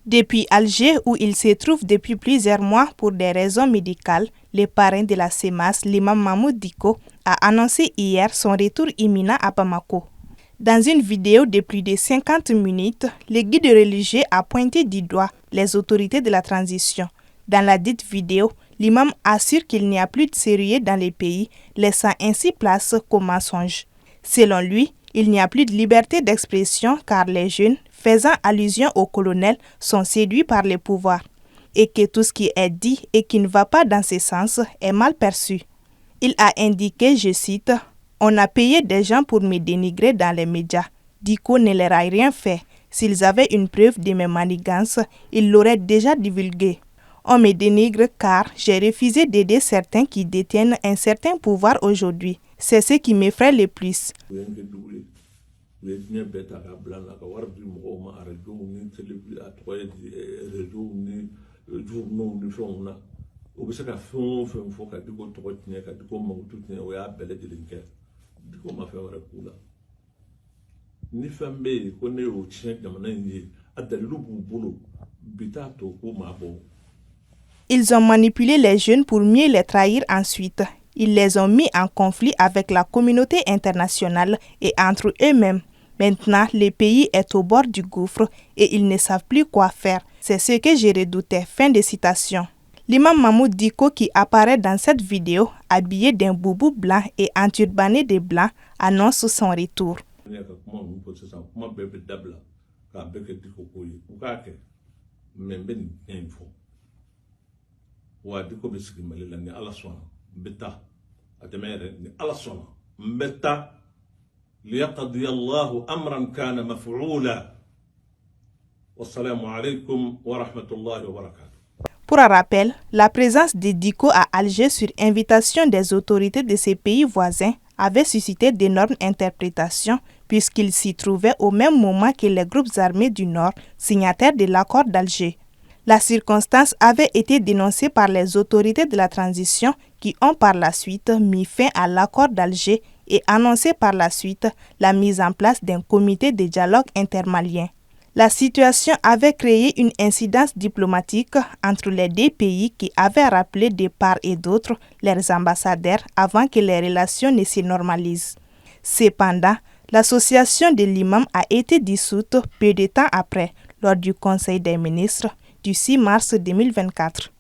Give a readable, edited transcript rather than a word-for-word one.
Depuis Alger, où il se trouve depuis plusieurs mois pour des raisons médicales, le parrain de la CEMAS, l'imam Mahmoud Dicko, a annoncé hier son retour imminent à Bamako. Dans une vidéo de plus de 50 minutes, le guide religieux a pointé du doigt les autorités de la transition. Dans la dite vidéo, l'imam assure qu'il n'y a plus de sérieux dans le pays, laissant ainsi place qu'aux mensonges. Selon lui, il n'y a plus de liberté d'expression car les jeunes, faisant allusion au colonel, sont séduits par le pouvoir et que tout ce qui est dit et qui ne va pas dans ce sens est mal perçu. Il a indiqué, je cite, « On a payé des gens pour me dénigrer dans les médias. Dicko ne leur a rien fait. S'ils avaient une preuve de mes manigances, ils l'auraient déjà divulgué. On me dénigre car j'ai refusé d'aider certains qui détiennent un certain pouvoir aujourd'hui. C'est ce qui m'effraie le plus. » Ils ont manipulé les jeunes pour mieux les trahir ensuite. Ils les ont mis en conflit avec la communauté internationale et entre eux-mêmes. Maintenant, le pays est au bord du gouffre et ils ne savent plus quoi faire. C'est ce que je redoutais. Fin de citation. L'imam Mahmoud Dicko, qui apparaît dans cette vidéo, habillé d'un boubou blanc et enturbané de blanc, annonce son retour. Pour un rappel, la présence de Dicko à Alger sur invitation des autorités de ces pays voisins avait suscité d'énormes interprétations puisqu'il s'y trouvait au même moment que les groupes armés du Nord, signataires de l'accord d'Alger. La circonstance avait été dénoncée par les autorités de la transition qui ont par la suite mis fin à l'accord d'Alger et annoncé par la suite la mise en place d'un comité de dialogue intermalien. La situation avait créé une incidence diplomatique entre les deux pays qui avaient rappelé de part et d'autre leurs ambassadeurs avant que les relations ne se normalisent. Cependant, l'association de l'imam a été dissoute peu de temps après, lors du Conseil des ministres du 6 mars 2024.